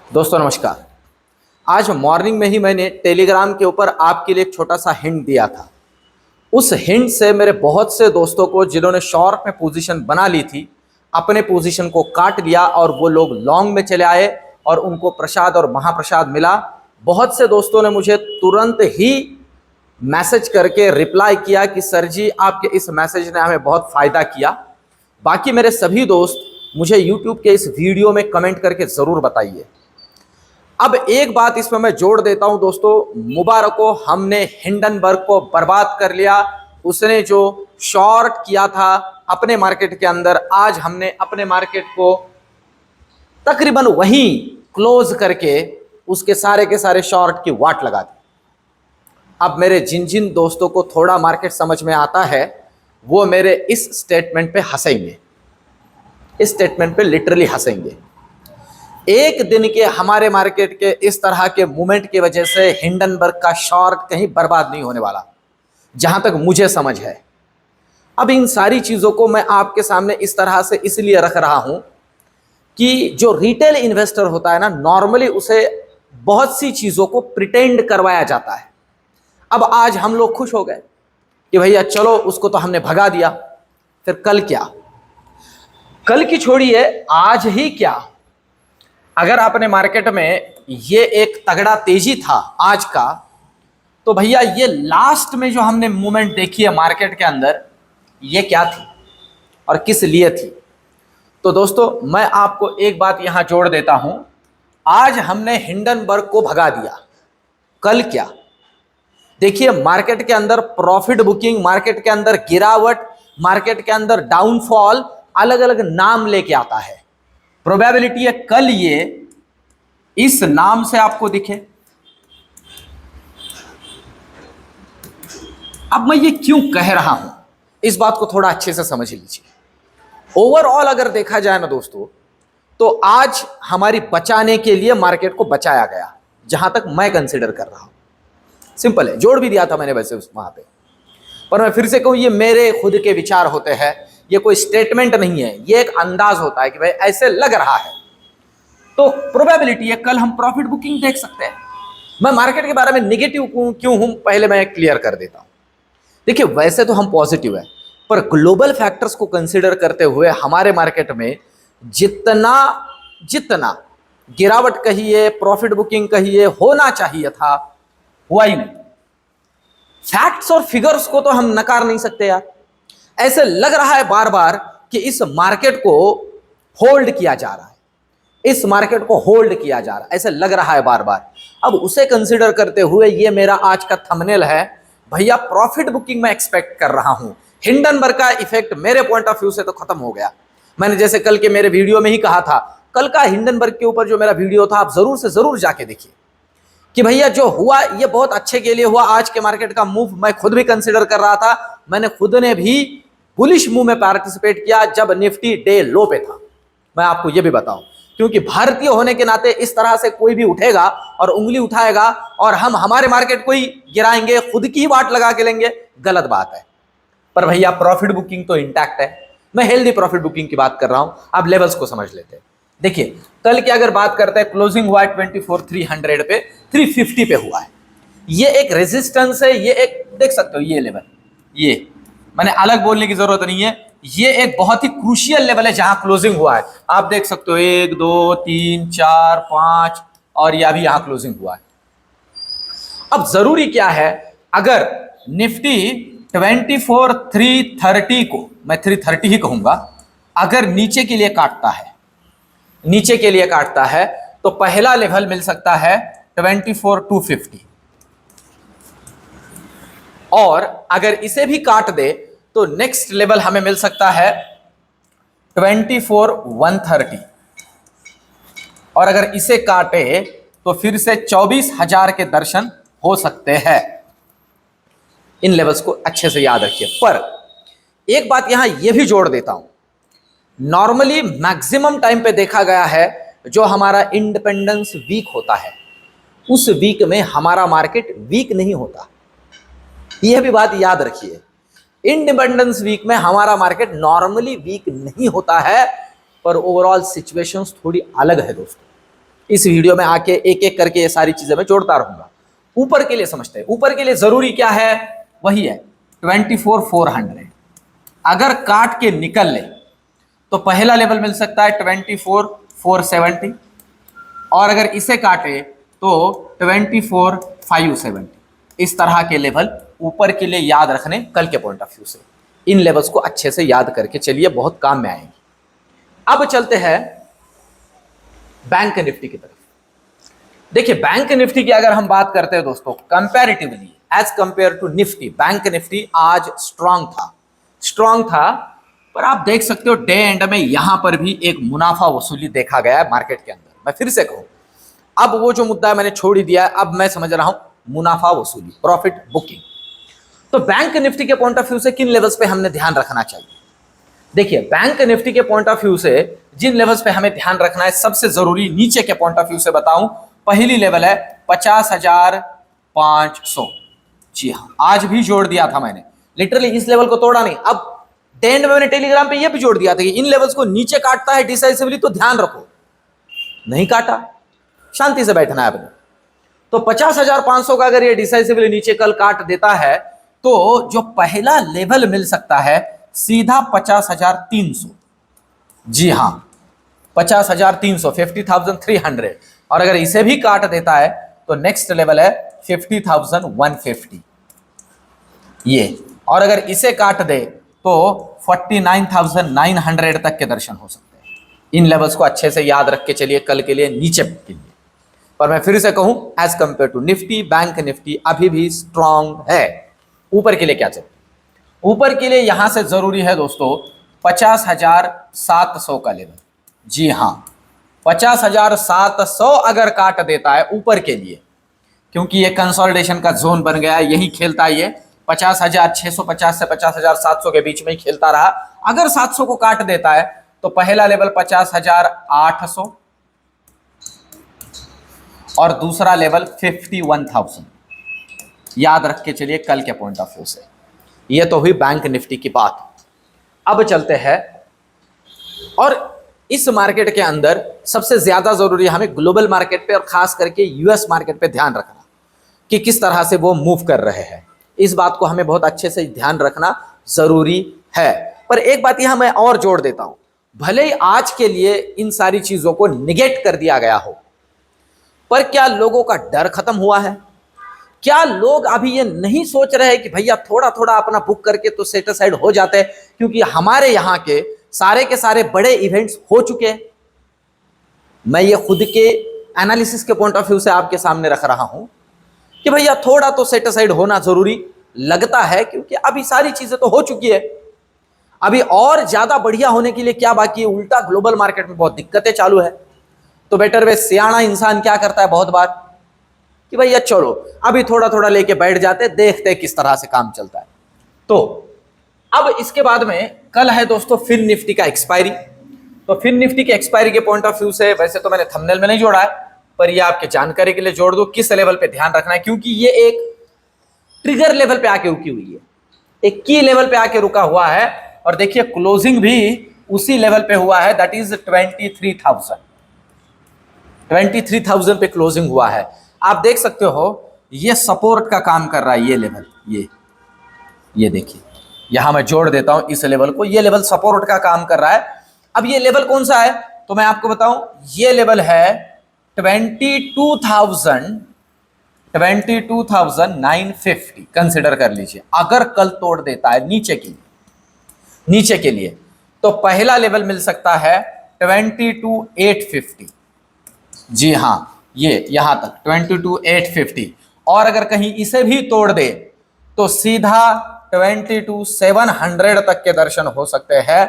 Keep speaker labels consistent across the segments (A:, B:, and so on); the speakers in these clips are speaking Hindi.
A: दोस्तों नमस्कार। आज मॉर्निंग में ही मैंने टेलीग्राम के ऊपर आपके लिए एक छोटा सा हिंट दिया था। उस हिंट से मेरे बहुत से दोस्तों को, जिन्होंने शॉर्ट में पोजीशन बना ली थी, अपने पोजीशन को काट लिया और वो लोग लॉन्ग में चले आए और उनको प्रसाद और महाप्रसाद मिला। बहुत से दोस्तों ने मुझे तुरंत ही मैसेज करके रिप्लाई किया कि सर जी, आपके इस मैसेज ने हमें बहुत फ़ायदा किया। बाकी मेरे सभी दोस्त मुझे यूट्यूब के इस वीडियो में कमेंट करके ज़रूर बताइए। अब एक बात इसमें मैं जोड़ देता हूं दोस्तों, मुबारक हो, हमने हिंडनबर्ग को बर्बाद कर लिया। उसने जो शॉर्ट किया था अपने मार्केट के अंदर, आज हमने अपने मार्केट को तकरीबन वहीं क्लोज करके उसके सारे के सारे शॉर्ट की वाट लगा दी। अब मेरे जिन जिन दोस्तों को थोड़ा मार्केट समझ में आता है वो मेरे इस स्टेटमेंट पे हंसेंगे, इस स्टेटमेंट पे लिटरली हंसेंगे। एक दिन के हमारे मार्केट के इस तरह के मूवमेंट की वजह से हिंडनबर्ग का शॉर्ट कहीं बर्बाद नहीं होने वाला, जहां तक मुझे समझ है। अब इन सारी चीज़ों को मैं आपके सामने इस तरह से इसलिए रख रहा हूं कि जो रिटेल इन्वेस्टर होता है ना, नॉर्मली उसे बहुत सी चीज़ों को प्रिटेंड करवाया जाता है। अब आज हम लोग खुश हो गए कि भैया चलो, उसको तो हमने भगा दिया। फिर कल क्या? कल की छोड़िए, आज ही क्या? अगर आपने मार्केट में ये एक तगड़ा तेजी था आज का, तो भैया ये लास्ट में जो हमने मूवमेंट देखी है मार्केट के अंदर, ये क्या थी और किस लिए थी? तो दोस्तों मैं आपको एक बात यहां जोड़ देता हूं। आज हमने हिंडनबर्ग को भगा दिया, कल क्या? देखिए, मार्केट के अंदर प्रॉफिट बुकिंग, मार्केट के अंदर गिरावट, मार्केट के अंदर डाउनफॉल अलग अलग नाम लेके आता है। प्रोबेबिलिटी है कल ये इस नाम से आपको दिखे। अब मैं ये क्यों कह रहा हूं, इस बात को थोड़ा अच्छे से समझ लीजिए। ओवरऑल अगर देखा जाए ना दोस्तों, तो आज हमारी बचाने के लिए मार्केट को बचाया गया, जहां तक मैं कंसीडर कर रहा हूं। सिंपल है, जोड़ भी दिया था मैंने वैसे वहां पे, पर मैं फिर से कहूं, ये मेरे खुद के विचार होते हैं, ये कोई स्टेटमेंट नहीं है, ये एक अंदाज होता है कि भाई ऐसे लग रहा है। तो प्रोबेबिलिटी है कल हम प्रॉफिट बुकिंग देख सकते हैं। मैं मार्केट के बारे में निगेटिव क्यों हूं, पहले मैं क्लियर कर देता हूं। देखिए, वैसे तो हम पॉजिटिव है, पर ग्लोबल फैक्टर्स को कंसीडर करते हुए हमारे मार्केट में जितना जितना गिरावट कहिए, प्रॉफिट बुकिंग कहिए, होना चाहिए था, हुआ ही नहीं। फैक्ट्स और फिगर्स को तो हम नकार नहीं सकते यार। ऐसे लग रहा है बार बार कि इस मार्केट को होल्ड किया जा रहा है, इस मार्केट को होल्ड किया जा रहा है, ऐसे लग रहा है बार बार। अब उसे कंसीडर करते हुए ये मेरा आज का थंबनेल है। भैया प्रॉफिट बुकिंग में एक्सपेक्ट कर रहा हूं। हिंडनबर्ग का इफेक्ट मेरे पॉइंट ऑफ व्यू से तो खत्म हो गया। मैंने जैसे कल के मेरे वीडियो में ही कहा था, कल का हिंडनबर्ग के ऊपर जो मेरा वीडियो था, आप जरूर से जरूर जाके देखिए कि भैया जो हुआ ये बहुत अच्छे के लिए हुआ। आज के मार्केट का मूव मैं खुद भी कंसीडर कर रहा था, मैंने खुद ने भी बुलिश मूव में पार्टिसिपेट किया जब निफ्टी डे लो पे था। मैं आपको ये भी बताऊं, क्योंकि भारतीय होने के नाते इस तरह से कोई भी उठेगा और उंगली उठाएगा और हम हमारे मार्केट को ही गिराएंगे, खुद की ही वाट लगा के लेंगे, गलत बात है। पर भैया प्रॉफिट बुकिंग तो इंटैक्ट है। मैं हेल्दी प्रॉफिट बुकिंग की बात कर रहा हूं। अब लेवल्स को समझ लेते हैं। देखिए, कल की अगर बात करते हैं, क्लोजिंग हुआ है 24,300 पे, 350 पे हुआ है। ये एक रेजिस्टेंस है, ये एक देख सकते हो, ये लेवल, ये मैंने अलग बोलने की जरूरत नहीं है, ये एक बहुत ही क्रूशियल लेवल है जहां क्लोजिंग हुआ है। आप देख सकते हो 1 2 3 4 5 और ये अभी यहां क्लोजिंग हुआ है। अब जरूरी क्या है, अगर निफ्टी 24,330 को, मैं 330 ही कहूंगा, अगर नीचे के लिए काटता है, नीचे के लिए काटता है, तो पहला लेवल मिल सकता है 24,250, और अगर इसे भी काट दे तो नेक्स्ट लेवल हमें मिल सकता है 24,130, और अगर इसे काटे तो फिर से 24,000 के दर्शन हो सकते हैं। इन लेवल्स को अच्छे से याद रखिए। पर एक बात यहां यह भी जोड़ देता हूं, नॉर्मली मैक्सिमम टाइम पे देखा गया है, जो हमारा इंडिपेंडेंस वीक होता है, उस वीक में हमारा मार्केट वीक नहीं होता। यह भी बात याद रखिए, इंडिपेंडेंस वीक में हमारा मार्केट नॉर्मली वीक नहीं होता है, पर ओवरऑल सिचुएशंस थोड़ी अलग है दोस्तों। इस वीडियो में आके एक एक करके ये सारी चीजें मैं जोड़ता रहूंगा। ऊपर के लिए समझते हैं, ऊपर के लिए जरूरी क्या है, वही है 24,400। अगर काट के निकल ले तो पहला लेवल मिल सकता है 24,470, और अगर इसे काटे तो 24,570। इस तरह के लेवल ऊपर के लिए याद रखने कल के पॉइंट ऑफ व्यू से। इन लेवल्स को अच्छे से याद करके चलिए, बहुत काम में आएंगे। अब चलते हैं बैंक निफ्टी की तरफ। देखिए बैंक निफ्टी की अगर हम बात करते हैं दोस्तों, comparatively as compare to Nifty, bank Nifty आज स्ट्रांग था। पर आप देख सकते हो डे एंड में यहां पर भी एक मुनाफा वसूली देखा गया है मार्केट के अंदर। मैं फिर से कहूं, अब वो जो मुद्दा मैंने छोड़ ही दिया है, अब मैं समझ रहा हूं मुनाफा वसूली, प्रॉफिट बुकिंग। तो बैंक निफ्टी के पॉइंट ऑफ व्यू से किन लेवल्स पे हमने ध्यान रखना चाहिए? देखिए बैंक निफ्टी के पॉइंट ऑफ व्यू से जिन लेवल्स पे हमें ध्यान रखना है, सबसे जरूरी नीचे के पॉइंट ऑफ व्यू से बताऊं, पहली लेवल है 50,500। जी हाँ, आज भी जोड़ दिया था मैंने, लिटरली इस लेवल को तोड़ा नहीं। अब एंड में मैंने टेलीग्राम पे ये भी जोड़ दिया था कि इन लेवल्स को नीचे काटता है डिसाइसिवली तो ध्यान रखो। नहीं काटा, शांति से बैठना है अपने। तो 50,500 का अगर ये डिसाइसिवली नीचे कल काट देता है तो जो पहला लेवल मिल सकता है सीधा 50,300। जी हां, 50,300, 50,300। और अगर इसे भी काट देता है तो नेक्स्ट लेवल है 50,150 ये। और अगर इसे काट दे तो 49,900 तक के दर्शन हो सकते हैं। इन लेवल्स को अच्छे से याद रख के चलिए कल के लिए, नीचे के लिए। पर मैं फिर से कहूं, as compare to Nifty, bank Nifty अभी भी स्ट्रांग है। ऊपर के लिए क्या चाहिए? ऊपर के लिए यहां से जरूरी है दोस्तों 50,700 का लेवल। जी हां, 50,700 अगर काट देता है ऊपर के लिए, क्योंकि ये कंसोलिडेशन का जोन बन गया है, यही खेलता है ये 50,650 से 50,700 के बीच में ही खेलता रहा। अगर 700 को काट देता है तो पहला लेवल 50,800 और दूसरा लेवल 51,000। याद रख के चलिए कल के पॉइंट ऑफ व्यू से। ये तो हुई बैंक निफ्टी की बात। अब चलते हैं, और इस मार्केट के अंदर सबसे ज्यादा जरूरी है हमें ग्लोबल मार्केट पे और खास करके यूएस मार्केट पे ध्यान रखना कि किस तरह से वो मूव कर रहे हैं। इस बात को हमें बहुत अच्छे से ध्यान रखना जरूरी है। पर एक बात यहां मैं और जोड़ देता हूं, भले ही आज के लिए इन सारी चीजों को निगेट कर दिया गया हो, पर क्या लोगों का डर खत्म हुआ है? क्या लोग अभी ये नहीं सोच रहे हैं कि भैया थोड़ा थोड़ा अपना बुक करके तो सेटिस्फाइड हो जाते हैं, क्योंकि हमारे यहां के सारे बड़े इवेंट्स हो चुके हैं। मैं ये खुद के एनालिसिस के पॉइंट ऑफ व्यू से आपके सामने रख रहा हूं कि भैया थोड़ा तो सेटिस्फाइड होना जरूरी लगता है, क्योंकि अभी सारी चीजें तो हो चुकी है। अभी और ज्यादा बढ़िया होने के लिए क्या बाकी है? उल्टा ग्लोबल मार्केट में बहुत दिक्कतें चालू है। तो बेटर वे सियाना इंसान क्या करता है बहुत बार कि भैया चलो अभी थोड़ा थोड़ा लेके बैठ जाते, देखते किस तरह से काम चलता है। तो अब इसके बाद में कल है दोस्तों फिन निफ्टी का एक्सपायरी। तो फिन निफ्टी के एक्सपायरी के पॉइंट ऑफ व्यू से वैसे तो मैंने थंबनेल में नहीं जोड़ा है, पर ये आपके जानकारी के लिए जोड़ दो किस लेवल पे ध्यान रखना है, क्योंकि ये एक ट्रिगर लेवल पे आके रुकी हुई है, एक की लेवल पे आके रुका हुआ है। और देखिए क्लोजिंग भी उसी लेवल पे हुआ है, दैट इज 23,000 पे क्लोजिंग हुआ है। आप देख सकते हो ये सपोर्ट का काम कर रहा है, ये लेवल, ये देखिए यहां मैं जोड़ देता हूं इस लेवल को, ये लेवल सपोर्ट का काम कर रहा है। अब ये लेवल कौन सा है तो मैं आपको बताऊं, ये लेवल है 22,950 कंसिडर कर लीजिए। अगर कल तोड़ देता है नीचे के लिए तो पहला लेवल मिल सकता है 22,850। जी हां, ये यहां तक 22,850। और अगर कहीं इसे भी तोड़ दे तो सीधा 22,700 तक के दर्शन हो सकते हैं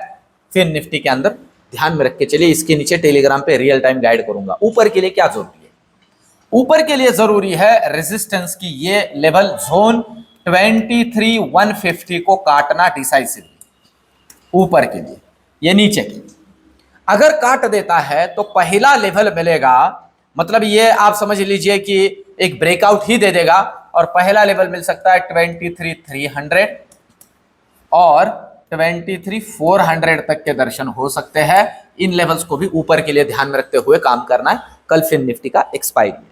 A: फिन निफ्टी के अंदर। ध्यान में रख के चलिए, इसके नीचे टेलीग्राम पे रियल टाइम गाइड करूंगा। ऊपर के लिए क्या जरूरी है? ऊपर के लिए जरूरी है रेजिस्टेंस की ये लेवल जोन 23,150 को काटना डिसाइसिवली। ऊपर के लिए ये नीचे के लिए अगर काट देता है तो पहला लेवल मिलेगा, मतलब ये आप समझ लीजिए कि एक ब्रेकआउट ही दे देगा, और पहला लेवल मिल सकता है 23,300 और 23,400 तक के दर्शन हो सकते हैं। इन लेवल्स को भी ऊपर के लिए ध्यान में रखते हुए काम करना है, कल फिर निफ्टी का एक्सपायरी है।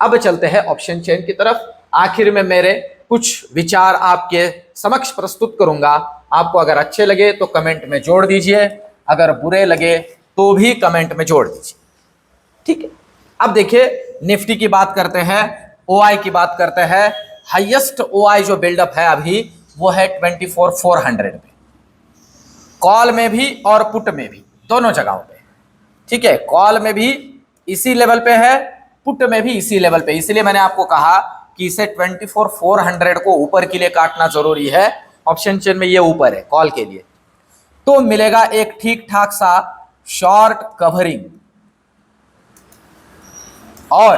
A: अब चलते हैं ऑप्शन चेन की तरफ। आखिर में मेरे कुछ विचार आपके समक्ष प्रस्तुत करूंगा। आपको अगर अच्छे लगे तो कमेंट में जोड़ दीजिए, अगर बुरे लगे तो भी कमेंट में जोड़ दीजिए, ठीक है। अब देखिए निफ्टी की बात करते हैं, ओआई की बात करते हैं। हाईएस्ट ओआई जो बिल्डअप है अभी वो है 24,400 पे, कॉल में भी और पुट में भी, दोनों जगहों पे, ठीक है। कॉल में भी इसी लेवल पे है, पुट में भी इसी लेवल पे। इसलिए मैंने आपको कहा कि इसे 24,400 को ऊपर के लिए काटना जरूरी है। ऑप्शन चेन में ये ऊपर है कॉल के लिए, तो मिलेगा एक ठीक ठाक सा शॉर्ट कवरिंग। और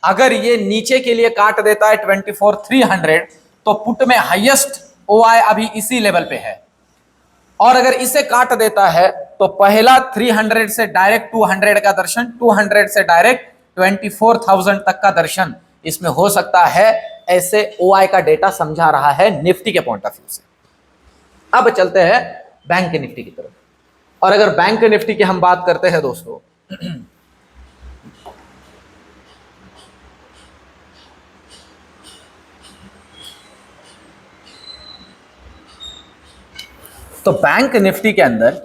A: अगर ये नीचे के लिए काट देता है 24,300, तो पुट में हाईएस्ट ओआई अभी इसी लेवल पे है। और अगर इसे काट देता है तो पहला 300 से डायरेक्ट 200 का दर्शन, 200 से डायरेक्ट 24,000 तक का दर्शन इसमें हो सकता है। ऐसे ओआई का डेटा समझा रहा है निफ्टी के पॉइंट ऑफ व्यू से। अब चलते हैं बैंक निफ्टी की तरफ। और अगर बैंक निफ्टी की हम बात करते हैं दोस्तों, तो बैंक निफ्टी के अंदर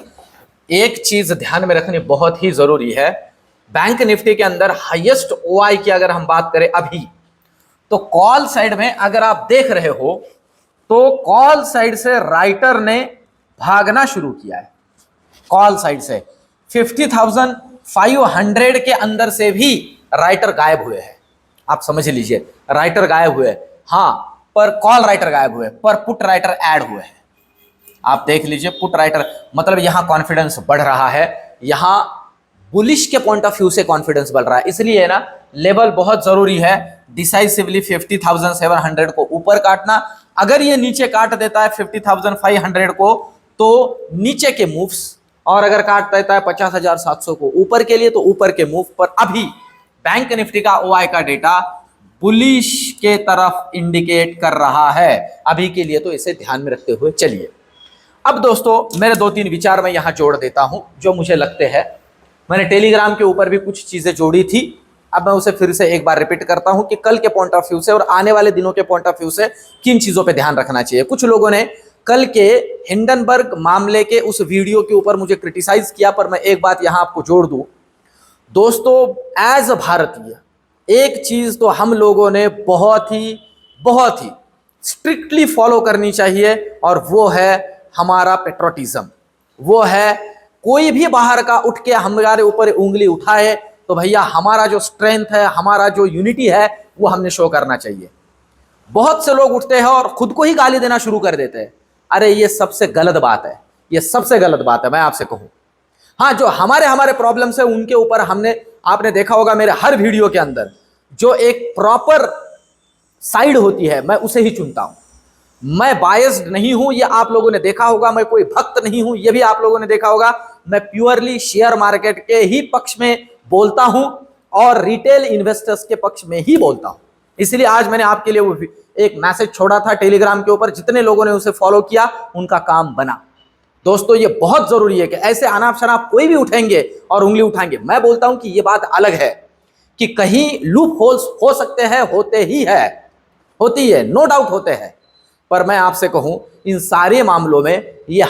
A: एक चीज ध्यान में रखनी बहुत ही जरूरी है। बैंक निफ्टी के अंदर हाईएस्ट ओआई की अगर हम बात करें अभी, तो कॉल साइड में अगर आप देख रहे हो तो कॉल साइड से राइटर ने भागना शुरू किया है। कॉल साइड से 50,500 के अंदर से भी राइटर गायब हुए हैं। आप समझ लीजिए, राइटर गायब हुए, हाँ, पर कॉल राइटर गायब हुए, पर पुट राइटर ऐड हुए हैं। आप देख लीजिए, पुट राइटर मतलब यहां कॉन्फिडेंस बढ़ रहा है, यहां बुलिश के पॉइंट ऑफ व्यू से कॉन्फिडेंस बढ़ रहा है। इसलिए ना लेवल बहुत जरूरी है, डिसाइसिवली 50,700 को ऊपर काटना। अगर ये नीचे काट देता है 50,500 को तो नीचे के मूव्स, और अगर काट देता है 50,700 को ऊपर के लिए तो ऊपर के मूव पर। अभी बैंक निफ्टी का ओआई का डेटा बुलिश के तरफ इंडिकेट कर रहा है अभी के लिए, तो इसे ध्यान में रखते हुए चलिए। अब दोस्तों मेरे 2-3 विचार मैं यहां जोड़ देता हूं जो मुझे लगते हैं। मैंने टेलीग्राम के ऊपर भी कुछ चीजें जोड़ी थी, अब मैं उसे फिर से एक बार रिपीट करता हूं कि कल के पॉइंट ऑफ व्यू से और आने वाले दिनों के पॉइंट ऑफ व्यू से किन चीजों पे ध्यान रखना चाहिए। कुछ लोगों ने कल के हिंडनबर्ग मामले के उस वीडियो के ऊपर मुझे क्रिटिसाइज किया, पर मैं एक बात यहां आपको जोड़ दूं दोस्तों, एज अ भारतीय एक चीज तो हम लोगों ने बहुत ही स्ट्रिक्टली फॉलो करनी चाहिए, और वो है हमारा पेट्रोटिज्म। वो है कोई भी बाहर का उठ के हमारे ऊपर उंगली उठाए तो भैया हमारा जो स्ट्रेंथ है, हमारा जो यूनिटी है, वो हमने शो करना चाहिए। बहुत से लोग उठते हैं और खुद को ही गाली देना शुरू कर देते हैं। अरे ये सबसे गलत बात है, ये सबसे गलत बात है। मैं आपसे कहूं, हाँ, जो हमारे प्रॉब्लम्स है उनके ऊपर आपने देखा होगा मेरे हर वीडियो के अंदर जो एक प्रॉपर साइड होती है मैं उसे ही चुनता हूं। मैं बायस्ड नहीं हूं, ये आप लोगों ने देखा होगा। मैं कोई भक्त नहीं हूं, ये भी आप लोगों ने देखा होगा। मैं प्योरली शेयर मार्केट के ही पक्ष में बोलता हूं और रिटेल इन्वेस्टर्स के पक्ष में ही बोलता हूं। इसलिए आज मैंने आपके लिए वो एक मैसेज छोड़ा था टेलीग्राम के ऊपर, जितने लोगों ने उसे फॉलो किया उनका काम बना। दोस्तों ये बहुत जरूरी है कि ऐसे अनाप शनाप कोई भी उठेंगे और उंगली उठाएंगे। मैं बोलता हूं कि ये बात अलग है कि कहीं लूप होल्स हो सकते हैं, होती है, नो डाउट होते हैं, पर मैं आपसे कहूं इन सारे मामलों में ये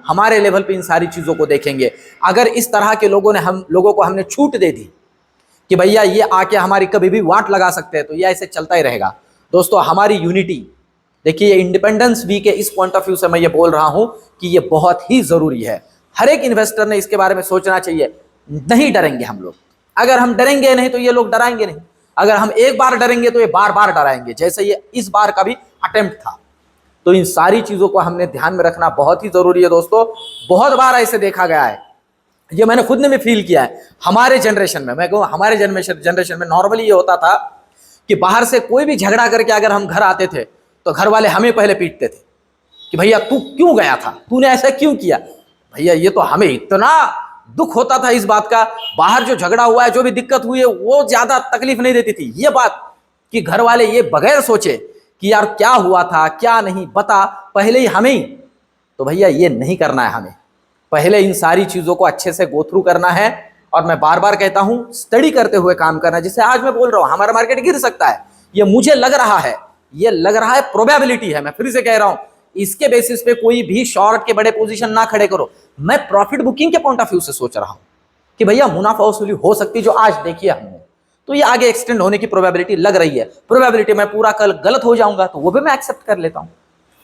A: हमारे लेवल पे इन सारी चीजों को देखेंगे। अगर इस तरह के लोगों को हमने छूट दे दी कि भैया ये आके हमारी कभी भी वाट लगा सकते हैं, तो ये ऐसे चलता ही रहेगा। दोस्तों हमारी यूनिटी देखिए, इंडिपेंडेंस वीक के इस पॉइंट ऑफ व्यू से मैं ये बोल रहा हूं कि ये बहुत ही जरूरी है। हर एक इन्वेस्टर ने इसके बारे में सोचना चाहिए। नहीं डरेंगे हम लोग, अगर हम डरेंगे नहीं तो ये लोग डराएंगे नहीं। अगर हम एक बार डरेंगे तो ये बार बार डराएंगे, जैसे ये इस बार का भी अटेम्प्ट था। तो इन सारी चीजों को हमने ध्यान में रखना बहुत ही जरूरी है दोस्तों। बहुत बार ऐसे देखा गया है, ये मैंने खुद ने भी फील किया है। हमारे जनरेशन में, मैं कहूँ हमारे जनरेशन में नॉर्मली ये होता था कि बाहर से कोई भी झगड़ा करके अगर हम घर आते थे तो घर वाले हमें पहले पीटते थे कि भैया तू क्यों गया था, तूने ऐसा क्यों किया। भैया ये तो हमें इतना दुख होता था इस बात का, बाहर जो झगड़ा हुआ है, जो भी दिक्कत हुई है, वो ज्यादा तकलीफ नहीं देती थी ये बात कि घर वाले ये बगैर सोचे कि यार क्या हुआ था क्या नहीं, बता पहले ही हमें ही। तो भैया ये नहीं करना है हमें, पहले इन सारी चीजों को अच्छे से गो थ्रू करना है और मैं बार बार कहता हूं स्टडी करते हुए काम करना। जैसे आज मैं बोल रहा हूं हमारा मार्केट गिर सकता है, ये मुझे लग रहा है, ये लग रहा है, प्रोबेबिलिटी है। मैं फिर से कह रहा हूं इसके बेसिस पे कोई भी शॉर्ट के बड़े पोजीशन ना खड़े करो। मैं प्रॉफिट बुकिंग के पॉइंट ऑफ व्यू से सोच रहा हूं कि भैया मुनाफा वसूली हो सकती है, जो आज देखिए हमने, तो ये आगे एक्सटेंड होने की प्रोबेबिलिटी लग रही है। प्रोबेबिलिटी मैं पूरा कल गलत हो जाऊंगा तो वो भी मैं एक्सेप्ट कर लेता हूं।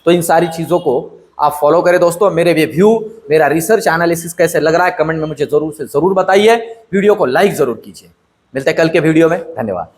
A: तो इन सारी चीजों को आप फॉलो करें दोस्तों। मेरे भी व्यू, मेरा रिसर्च एनालिसिस कैसे लग रहा है कमेंट में मुझे जरूर से जरूर बताइए। वीडियो को लाइक जरूर कीजिए। मिलते हैं कल के वीडियो में। धन्यवाद।